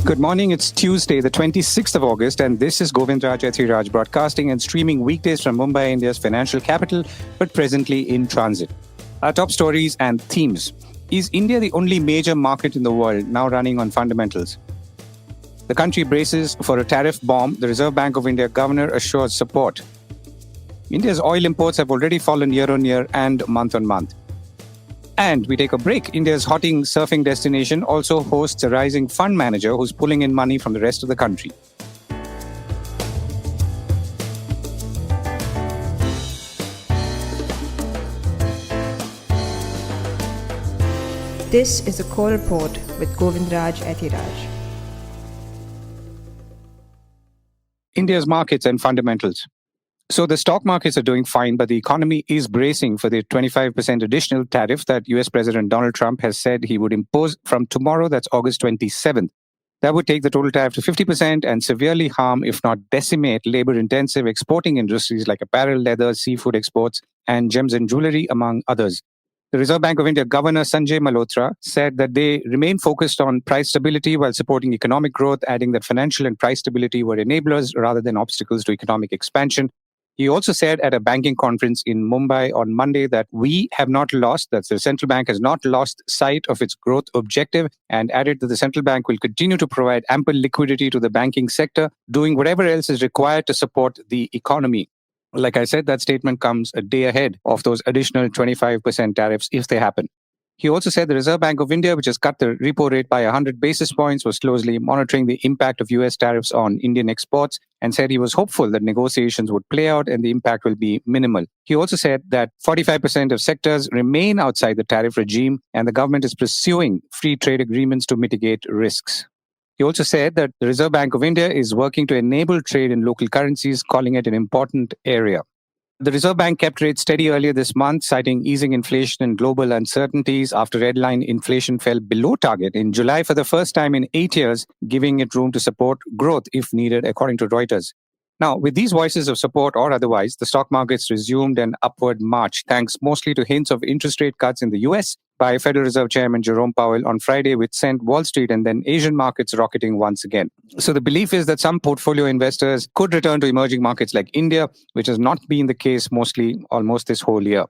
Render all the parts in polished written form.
Good morning. It's Tuesday, the 26th of August, and this is Govindraj Ethiraj broadcasting and streaming weekdays from Mumbai, India's financial capital, but presently in transit. Our top stories and themes. Is India the only major market in the world now running on fundamentals? The country braces for a tariff bomb. The Reserve Bank of India governor assures support. India's oil imports have already fallen year on year and month on month. And we take a break. India's hotting surfing destination also hosts a rising fund manager who's pulling in money from the rest of the country. This is a Core Report with Govindraj Ethiraj. India's markets and fundamentals. So the stock markets are doing fine, but the economy is bracing for the 25% additional tariff that US President Donald Trump has said he would impose from tomorrow, that's August 27th. That would take the total tariff to 50% and severely harm, if not decimate, labor-intensive exporting industries like apparel, leather, seafood exports, and gems and jewelry, among others. The Reserve Bank of India Governor Sanjay Malhotra said that they remain focused on price stability while supporting economic growth, adding that financial and price stability were enablers rather than obstacles to economic expansion. He also said at a banking conference in Mumbai on Monday that that's the central bank has not lost sight of its growth objective, and added that the central bank will continue to provide ample liquidity to the banking sector, doing whatever else is required to support the economy. Like I said, that statement comes a day ahead of those additional 25% tariffs if they happen. He also said the Reserve Bank of India, which has cut the repo rate by 100 basis points, was closely monitoring the impact of US tariffs on Indian exports, and said he was hopeful that negotiations would play out and the impact will be minimal. He also said that 45% of sectors remain outside the tariff regime, and the government is pursuing free trade agreements to mitigate risks. He also said that the Reserve Bank of India is working to enable trade in local currencies, calling it an important area. The Reserve Bank kept rates steady earlier this month, citing easing inflation and global uncertainties after headline inflation fell below target in July for the first time in 8 years, giving it room to support growth if needed, according to Reuters. Now, with these voices of support or otherwise, the stock markets resumed an upward march, thanks mostly to hints of interest rate cuts in the US by Federal Reserve Chairman Jerome Powell on Friday, which sent Wall Street and then Asian markets rocketing once again. So the belief is that some portfolio investors could return to emerging markets like India, which has not been the case almost this whole year.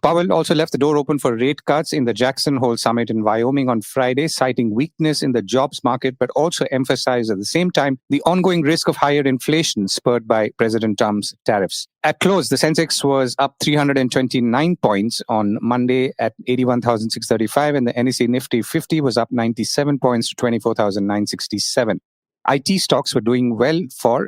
Powell also left the door open for rate cuts in the Jackson Hole summit in Wyoming on Friday, citing weakness in the jobs market, but also emphasized at the same time the ongoing risk of higher inflation spurred by President Trump's tariffs. At close, the Sensex was up 329 points on Monday at 81,635, and the NSE Nifty 50 was up 97 points to 24,967. IT stocks were doing well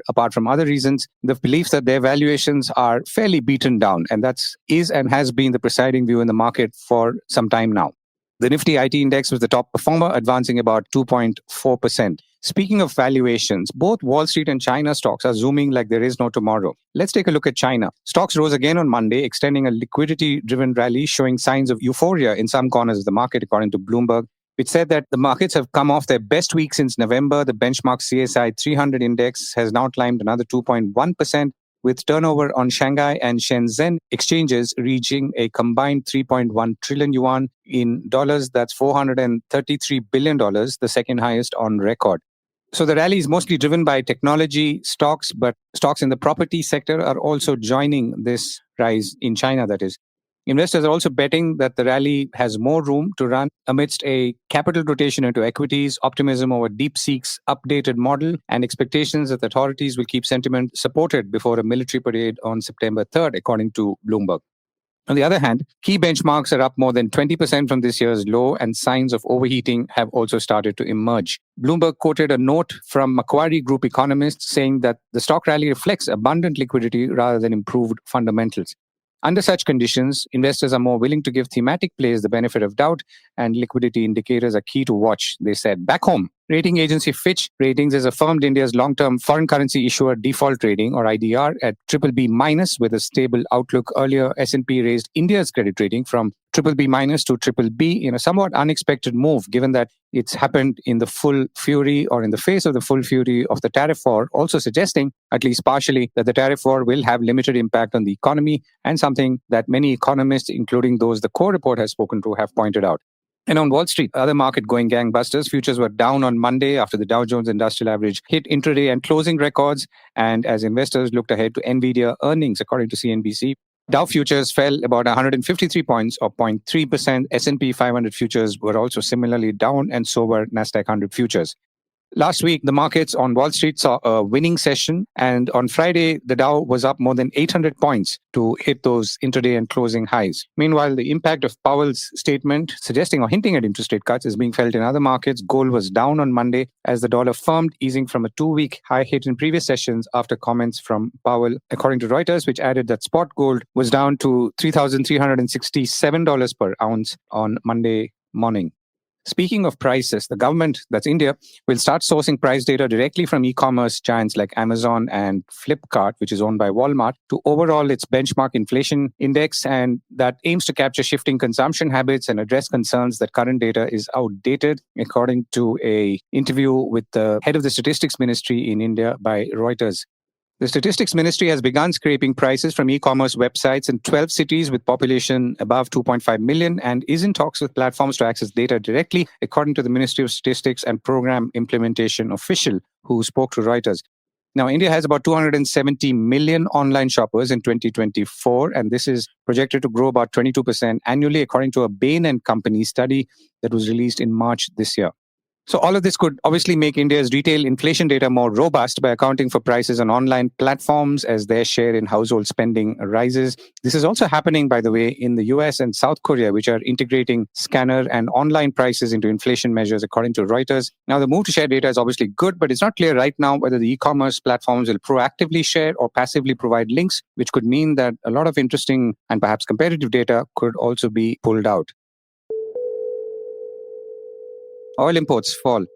apart from other reasons, the belief that their valuations are fairly beaten down, and that is and has been the presiding view in the market for some time now. The Nifty IT index was the top performer, advancing about 2.4%. Speaking of valuations, both Wall Street and China stocks are zooming like there is no tomorrow. Let's take a look at China. Stocks rose again on Monday, extending a liquidity-driven rally, showing signs of euphoria in some corners of the market, according to Bloomberg, which said that the markets have come off their best week since November. The benchmark CSI 300 index has now climbed another 2.1%, with turnover on Shanghai and Shenzhen exchanges reaching a combined 3.1 trillion yuan in dollars. That's $433 billion, the second highest on record. So the rally is mostly driven by technology stocks, but stocks in the property sector are also joining this rise in China, that is. Investors are also betting that the rally has more room to run amidst a capital rotation into equities, optimism over DeepSeek's updated model, and expectations that the authorities will keep sentiment supported before a military parade on September 3rd, according to Bloomberg. On the other hand, key benchmarks are up more than 20% from this year's low, and signs of overheating have also started to emerge. Bloomberg quoted a note from Macquarie Group economists saying that the stock rally reflects abundant liquidity rather than improved fundamentals. Under such conditions, investors are more willing to give thematic plays the benefit of doubt, and liquidity indicators are key to watch, they said. Back home, rating agency Fitch Ratings has affirmed India's long-term foreign currency issuer default rating, or IDR, at BBB- with a stable outlook. Earlier, S&P raised India's credit rating from BBB- to BBB in a somewhat unexpected move, given that it's happened in the face of the full fury of the tariff war, also suggesting, at least partially, that the tariff war will have limited impact on the economy, and something that many economists, including those the Core Report has spoken to, have pointed out. And on Wall Street, other market going gangbusters. Futures were down on Monday after the Dow Jones Industrial Average hit intraday and closing records. And as investors looked ahead to NVIDIA earnings, according to CNBC, Dow futures fell about 153 points or 0.3%. S&P 500 futures were also similarly down, and so were Nasdaq 100 futures. Last week, the markets on Wall Street saw a winning session, and on Friday, the Dow was up more than 800 points to hit those intraday and closing highs. Meanwhile, the impact of Powell's statement suggesting or hinting at interest rate cuts is being felt in other markets. Gold was down on Monday as the dollar firmed, easing from a 2-week high hit in previous sessions after comments from Powell, according to Reuters, which added that spot gold was down to $3,367 per ounce on Monday morning. Speaking of prices, the government, that's India, will start sourcing price data directly from e-commerce giants like Amazon and Flipkart, which is owned by Walmart, to overhaul its benchmark inflation index, and that aims to capture shifting consumption habits and address concerns that current data is outdated, according to an interview with the head of the Statistics Ministry in India by Reuters. The Statistics Ministry has begun scraping prices from e-commerce websites in 12 cities with population above 2.5 million and is in talks with platforms to access data directly, according to the Ministry of Statistics and Program Implementation official who spoke to Reuters. Now, India has about 270 million online shoppers in 2024, and this is projected to grow about 22% annually, according to a Bain & Company study that was released in March this year. So all of this could obviously make India's retail inflation data more robust by accounting for prices on online platforms as their share in household spending rises. This is also happening, by the way, in the US and South Korea, which are integrating scanner and online prices into inflation measures, according to Reuters. Now, the move to share data is obviously good, but it's not clear right now whether the e-commerce platforms will proactively share or passively provide links, which could mean that a lot of interesting and perhaps competitive data could also be pulled out. Oil imports fall.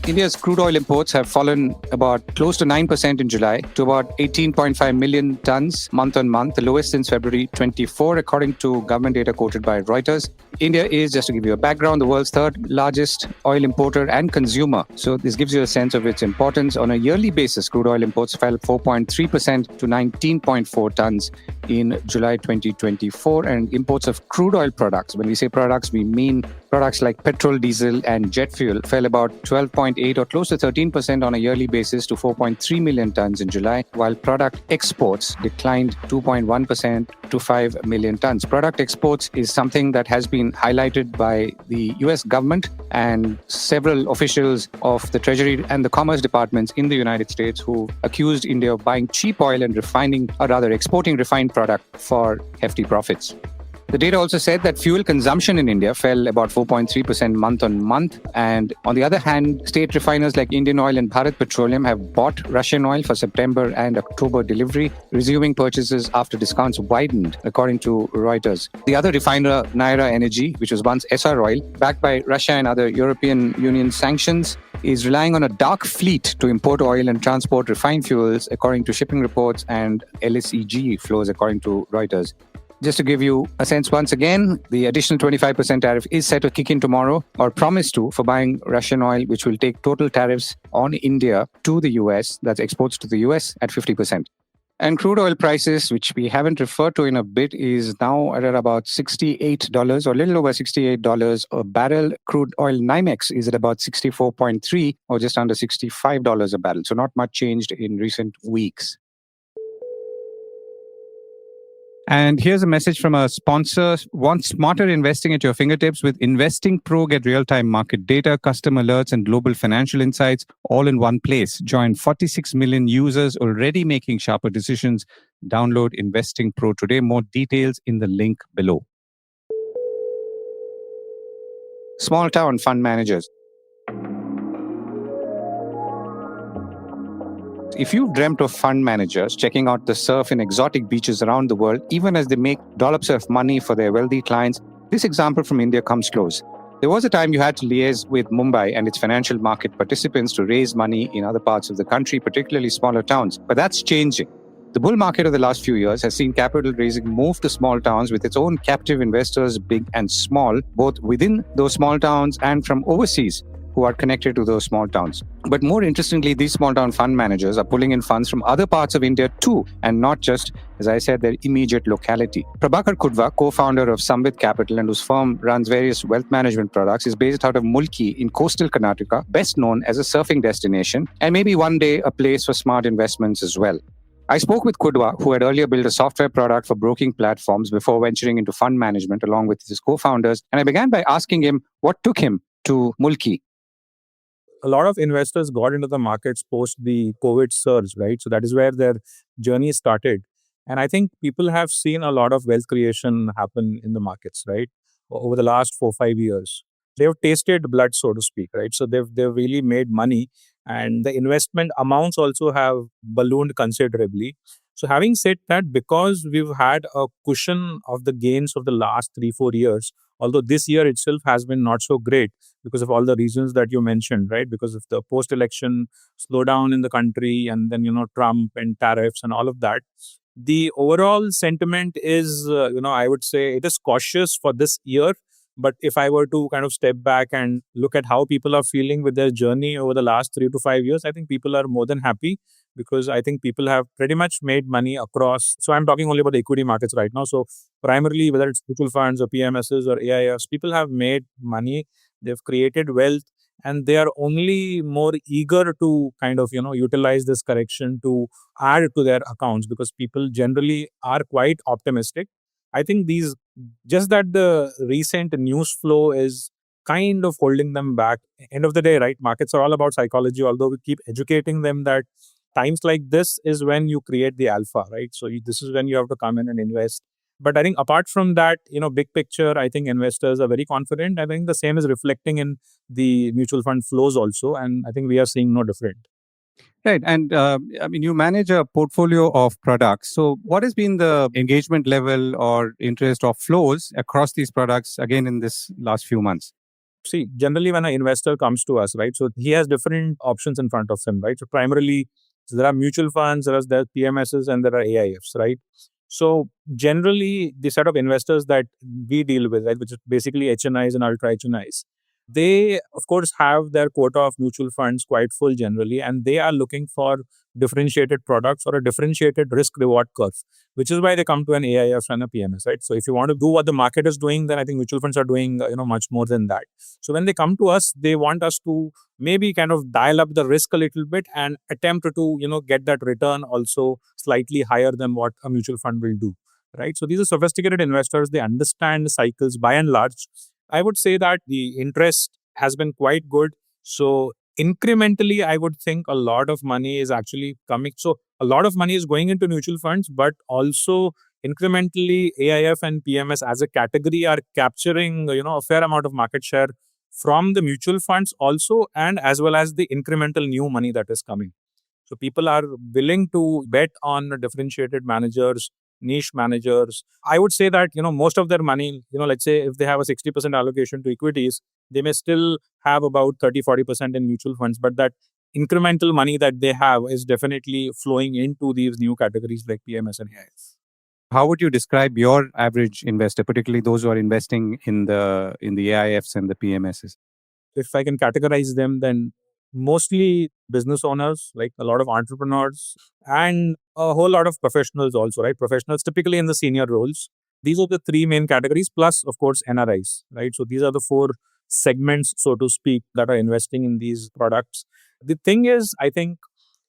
India's crude oil imports have fallen about close to 9% in July to about 18.5 million tons month on month, the lowest since February 24, according to government data quoted by Reuters. India is, just to give you a background, the world's third largest oil importer and consumer. So this gives you a sense of its importance. On a yearly basis, crude oil imports fell 4.3% to 19.4 tons in July 2024. And imports of crude oil products, when we say products, we mean products like petrol, diesel, and jet fuel, fell about 12.8 or close to 13% on a yearly basis to 4.3 million tons in July, while product exports declined 2.1% to 5 million tons. Product exports is something that has been highlighted by the US government and several officials of the Treasury and the Commerce departments in the United States who accused India of buying cheap oil and exporting refined product for hefty profits. The data also said that fuel consumption in India fell about 4.3% month on month. And on the other hand, state refiners like Indian Oil and Bharat Petroleum have bought Russian oil for September and October delivery, resuming purchases after discounts widened, according to Reuters. The other refiner, Naira Energy, which was once SR Oil, backed by Russia and other European Union sanctions, is relying on a dark fleet to import oil and transport refined fuels, according to shipping reports and LSEG flows, according to Reuters. Just to give you a sense once again, the additional 25% tariff is set to kick in tomorrow, or promised to, for buying Russian oil, which will take total tariffs on India to the US, that's exports to the US, at 50%. And crude oil prices, which we haven't referred to in a bit, is now at about $68 or a little over $68 a barrel. Crude oil NYMEX is at about 64.3 or just under $65 a barrel. So not much changed in recent weeks. And here's a message from a sponsor. Want smarter investing at your fingertips? With Investing Pro, get real-time market data, custom alerts, and global financial insights all in one place. Join 46 million users already making sharper decisions. Download Investing Pro today. More details in the link below. Small town fund managers. If you've dreamt of fund managers checking out the surf in exotic beaches around the world, even as they make dollops of money for their wealthy clients, this example from India comes close. There was a time you had to liaise with Mumbai and its financial market participants to raise money in other parts of the country, particularly smaller towns. But that's changing. The bull market of the last few years has seen capital raising move to small towns with its own captive investors, big and small, both within those small towns and from overseas. who are connected to those small towns. But more interestingly, these small town fund managers are pulling in funds from other parts of India too, and not just, as I said, their immediate locality. Prabhakar Kudva, co-founder of Samvitti Capital and whose firm runs various wealth management products, is based out of Mulki in coastal Karnataka, best known as a surfing destination, and maybe one day a place for smart investments as well. I spoke with Kudva, who had earlier built a software product for broking platforms before venturing into fund management along with his co-founders, and I began by asking him what took him to Mulki. A lot of investors got into the markets post the COVID surge, right? So that is where their journey started. And I think people have seen a lot of wealth creation happen in the markets, right? Over the last 4-5 years. They've tasted blood, so to speak, right? So they've really made money, and the investment amounts also have ballooned considerably. So having said that, because we've had a cushion of the gains of the last 3-4 years, although this year itself has been not so great because of all the reasons that you mentioned, right? Because of the post-election slowdown in the country, and then Trump and tariffs and all of that. The overall sentiment is, I would say it is cautious for this year. But if I were to kind of step back and look at how people are feeling with their journey over the last 3 to 5 years, I think people are more than happy, because I think people have pretty much made money across. So I'm talking only about the equity markets right now. So primarily, whether it's mutual funds or PMSs or AIFs, people have made money, they've created wealth, and they are only more eager to kind of, utilize this correction to add to their accounts, because people generally are quite optimistic. I think just that the recent news flow is kind of holding them back. End of the day, right? Markets are all about psychology, although we keep educating them that times like this is when you create the alpha, right? So this is when you have to come in and invest. But I think apart from that, big picture, I think investors are very confident. I think the same is reflecting in the mutual fund flows also. And I think we are seeing no different. Right. And you manage a portfolio of products. So what has been the engagement level or interest or flows across these products, again, in this last few months? See, generally when an investor comes to us, right, so he has different options in front of him, right? So primarily, there are mutual funds, there are PMSs, and there are AIFs, right? So generally, the set of investors that we deal with, right, which is basically HNIs and ultra HNIs, they, of course, have their quota of mutual funds quite full generally, and they are looking for differentiated products or a differentiated risk reward curve, which is why they come to an AIF and a PMS, right? So if you want to do what the market is doing, then I think mutual funds are doing, much more than that. So when they come to us, they want us to maybe kind of dial up the risk a little bit and attempt to, get that return also slightly higher than what a mutual fund will do, right? So these are sophisticated investors. They understand the cycles by and large. I would say that the interest has been quite good. So incrementally, I would think a lot of money is actually coming. So a lot of money is going into mutual funds, but also incrementally AIF and PMS as a category are capturing, a fair amount of market share from the mutual funds also, and as well as the incremental new money that is coming. So people are willing to bet on differentiated managers, niche managers. I would say that, most of their money, let's say if they have a 60% allocation to equities, they may still have about 30-40% in mutual funds, but that incremental money that they have is definitely flowing into these new categories like PMS and AIS. How would you describe your average investor, particularly those who are investing in the AIFs and the PMSs? If I can categorize them, then mostly business owners, like a lot of entrepreneurs, and a whole lot of professionals also, right? Professionals typically in the senior roles. These are the three main categories, plus, of course, NRIs, right? So these are the four segments, so to speak, that are investing in these products. The thing is, I think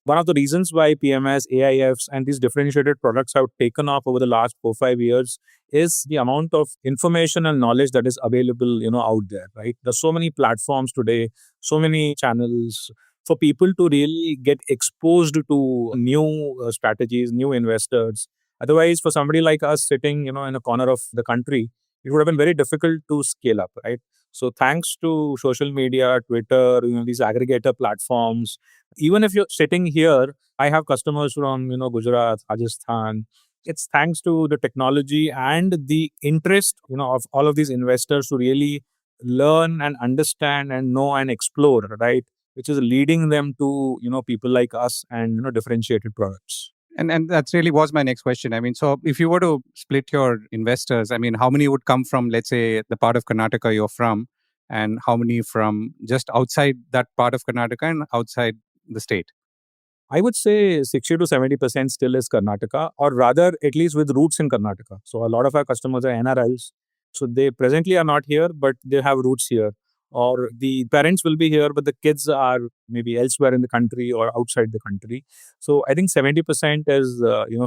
one of the reasons why PMS, AIFs, and these differentiated products have taken off over the last 4-5 years is the amount of information and knowledge that is available, out there, right? There's so many platforms today, so many channels for people to really get exposed to new strategies, new investors. Otherwise, for somebody like us sitting, in a corner of the country, it would have been very difficult to scale up, right? So thanks to social media, Twitter, these aggregator platforms, even if you're sitting here, I have customers from, Gujarat, Rajasthan. It's thanks to the technology and the interest, of all of these investors to really learn and understand and know and explore, right? Which is leading them to, people like us and, differentiated products. And that's really was my next question. So if you were to split your investors, how many would come from, let's say, the part of Karnataka you're from, and how many from just outside that part of Karnataka and outside the state? I would say 60 to 70% still is Karnataka, or rather, at least with roots in Karnataka. So a lot of our customers are NRLs. So they presently are not here, but they have roots here. Or the parents will be here, but the kids are maybe elsewhere in the country or outside the country. So I think 70% is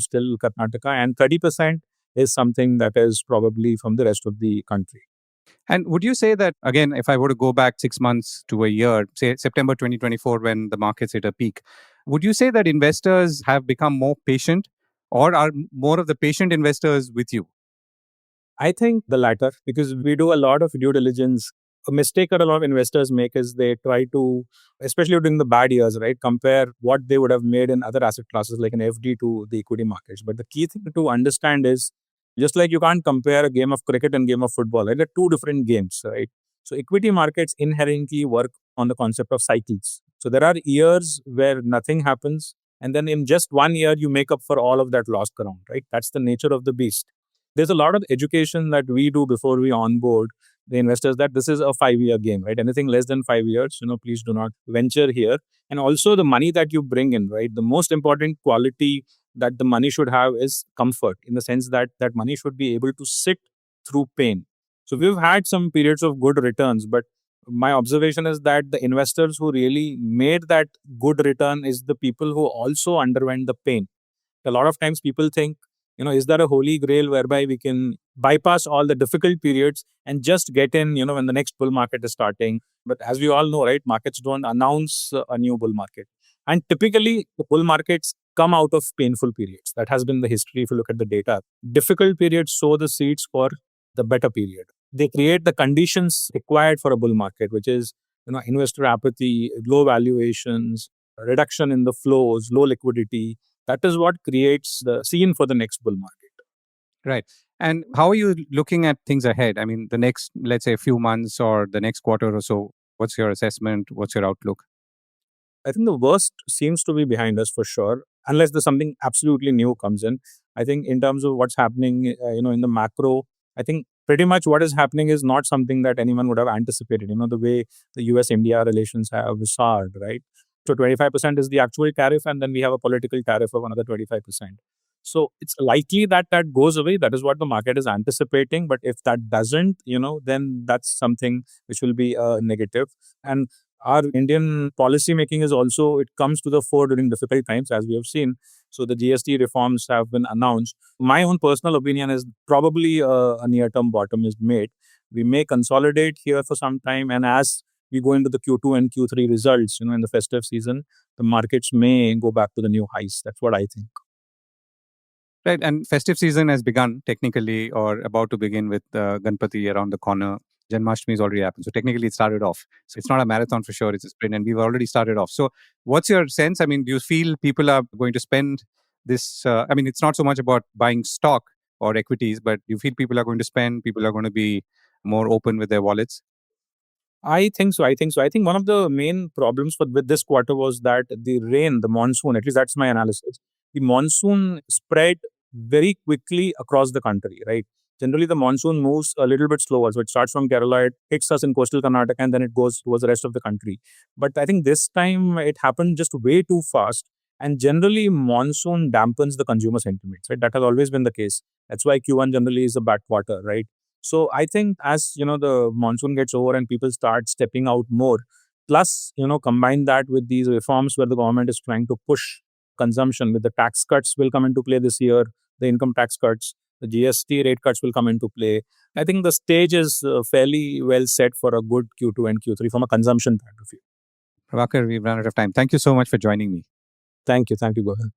still Karnataka, and 30% is something that is probably from the rest of the country. And would you say that, again, if I were to go back 6 months to a year, say September 2024, when the markets hit a peak, would you say that investors have become more patient, or are more of the patient investors with you? I think the latter, because we do a lot of due diligence. A mistake that a lot of investors make is they try to, especially during the bad years, right, compare what they would have made in other asset classes like an FD to the equity markets. But the key thing to understand is, just like you can't compare a game of cricket and game of football, right? They're two different games, right? So equity markets inherently work on the concept of cycles. So there are years where nothing happens, and then in just 1 year, you make up for all of that lost ground, right? That's the nature of the beast. There's a lot of education that we do before we onboard the investors that this is a 5-year game, right? Anything less than 5 years, please do not venture here. And also the money that you bring in, right? The most important quality that the money should have is comfort, in the sense that that money should be able to sit through pain. So we've had some periods of good returns, but my observation is that the investors who really made that good return is the people who also underwent the pain. A lot of times people think, is there a holy grail whereby we can bypass all the difficult periods and just get in, when the next bull market is starting? But as we all know, right, markets don't announce a new bull market. And typically, the bull markets come out of painful periods. That has been the history if you look at the data. Difficult periods sow the seeds for the better period. They create the conditions required for a bull market, which is, investor apathy, low valuations, reduction in the flows, low liquidity. That is what creates the scene for the next bull market. Right. And how are you looking at things ahead? I mean, the next, let's say, few months or the next quarter or so, what's your assessment? What's your outlook? I think the worst seems to be behind us for sure, unless there's something absolutely new comes in. I think in terms of what's happening, in the macro, I think pretty much what is happening is not something that anyone would have anticipated. The way the US-India relations have soured, right? So 25% is the actual tariff, and then we have a political tariff of another 25%. So it's likely that that goes away. That is what the market is anticipating. But if that doesn't, then that's something which will be a negative. And our Indian policy making is also, it comes to the fore during difficult times, as we have seen. So the GST reforms have been announced. My own personal opinion is probably a near-term bottom is made. We may consolidate here for some time, and as we go into the Q2 and Q3 results, in the festive season, the markets may go back to the new highs. That's what I think. Right. And festive season has begun technically, or about to begin, with Ganpati around the corner. Janmashtami has already happened. So technically it started off. So it's not a marathon for sure. It's a sprint, and we've already started off. So what's your sense? I mean, do you feel people are going to spend this? It's not so much about buying stock or equities, but you feel people are going to spend, people are going to be more open with their wallets? I think so. I think one of the main problems with this quarter was that the rain, the monsoon, at least that's my analysis, the monsoon spread very quickly across the country, right? Generally, the monsoon moves a little bit slower. So it starts from Kerala, it hits us in coastal Karnataka, and then it goes towards the rest of the country. But I think this time it happened just way too fast. And generally, monsoon dampens the consumer sentiments, right? That has always been the case. That's why Q1 generally is a bad quarter, right? So I think as, the monsoon gets over and people start stepping out more, plus, combine that with these reforms where the government is trying to push consumption, with the tax cuts will come into play this year, the income tax cuts, the GST rate cuts will come into play. I think the stage is fairly well set for a good Q2 and Q3 from a consumption point of view. Prabhakar, we've run out of time. Thank you so much for joining me. Thank you, Govind.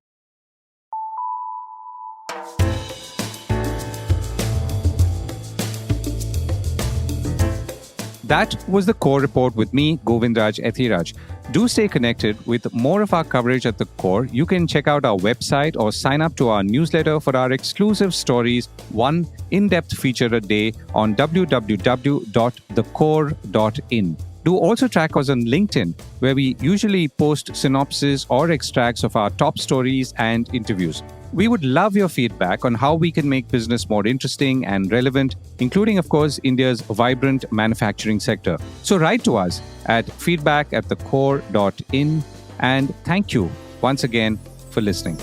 That was the Core Report with me, Govindraj Ethiraj. Do stay connected with more of our coverage at the Core. You can check out our website or sign up to our newsletter for our exclusive stories, one in-depth feature a day on www.thecore.in. Do also track us on LinkedIn, where we usually post synopses or extracts of our top stories and interviews. We would love your feedback on how we can make business more interesting and relevant, including, of course, India's vibrant manufacturing sector. So write to us at feedback@thecore.in, and thank you once again for listening.